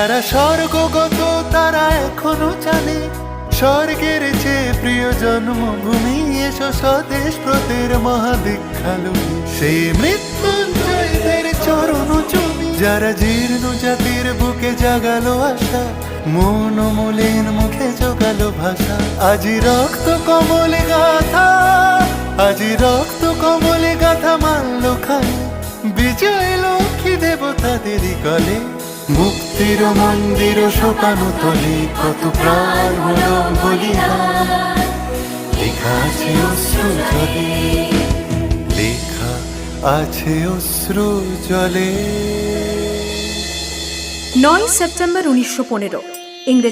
যারা স্বর্গগত তারা এখনো জানে স্বর্গের চেয়ে প্রিয় জন্মভূমি। এসো স্বদেশ ব্রতের মহাদীক্ষালুনি, সেই মৃত্যুঞ্জয়দের চরণ চুমি। যারা জীর্ণ জাতির বুকে জাগালো আশা, মন মলিন মুখে জোগালো ভাষা। আজি রক্ত কমলে গাথা, আজি রক্ত কমলে গাথা মাল্য খায় বিজয় লক্ষ্মী দেবতাদেরই কলে। মুক্তির মন্দির শোকানো তলে কত প্রাণ হলো বলিদান। লেখা আছে অশ্রু জলে, লেখা আছে অশ্রু জলে। 9 সেপ্টেম্বর 1915 ইংরেজ